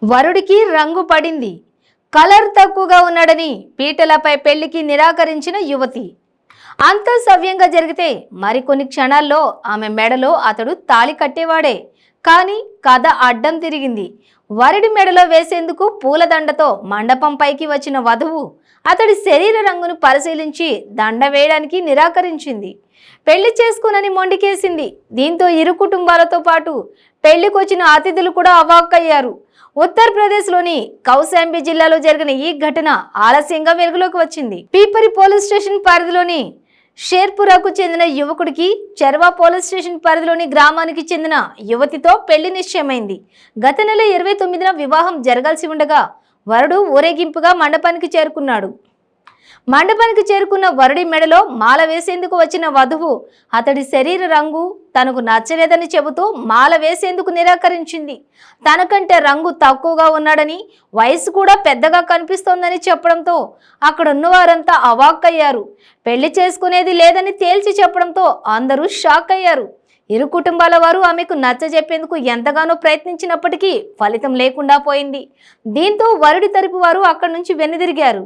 వరుడికి రంగు పడింది. కలర్ తక్కువగా ఉన్నాడని పీటలపై పెళ్లికి నిరాకరించిన యువతి. అంతా సవ్యంగా జరిగితే మరికొన్ని క్షణాల్లో ఆమె మెడలో అతడు తాళి కట్టేవాడే. కానీ కథ అడ్డం తిరిగింది. వరుడి మెడలో వేసేందుకు పూలదండతో మండపం పైకి వచ్చిన వధువు అతడి శరీర రంగును పరిశీలించి దండ వేయడానికి నిరాకరించింది. పెళ్లి చేసుకునని మొండికేసింది. దీంతో ఇరు కుటుంబాలతో పాటు పెళ్లికొచ్చిన అతిథులు కూడా అవాక్కయ్యారు. ఉత్తరప్రదేశ్లోని కౌశాంబి జిల్లాలో జరిగిన ఈ ఘటన ఆలస్యంగా వెలుగులోకి వచ్చింది. పీపరి పోలీస్ స్టేషన్ పరిధిలోని షేర్పురాకు చెందిన యువకుడికి చర్వా పోలీస్ స్టేషన్ పరిధిలోని గ్రామానికి చెందిన యువతితో పెళ్లి నిశ్చయమైంది. గత నెల 29న వివాహం జరగాల్సి ఉండగా వరుడు ఊరేగింపుగా మండపానికి చేరుకున్నాడు. మండపానికి చేరుకున్న వరుడి మెడలో మాల వేసేందుకు వచ్చిన వధువు అతడి శరీర రంగు తనకు నచ్చలేదని చెబుతూ మాల వేసేందుకు నిరాకరించింది. తనకంటే రంగు తక్కువగా ఉన్నాడని, వయసు కూడా పెద్దగా కనిపిస్తోందని చెప్పడంతో అక్కడున్న వారంతా అవాక్కయ్యారు. పెళ్లి చేసుకునేది లేదని తేల్చి చెప్పడంతో అందరూ షాక్ అయ్యారు. ఇరు కుటుంబాల వారు ఆమెకు నచ్చజెప్పేందుకు ఎంతగానో ప్రయత్నించినప్పటికీ ఫలితం లేకుండా పోయింది. దీంతో వరుడి తరపు వారు అక్కడి నుంచి వెనుదిరిగారు.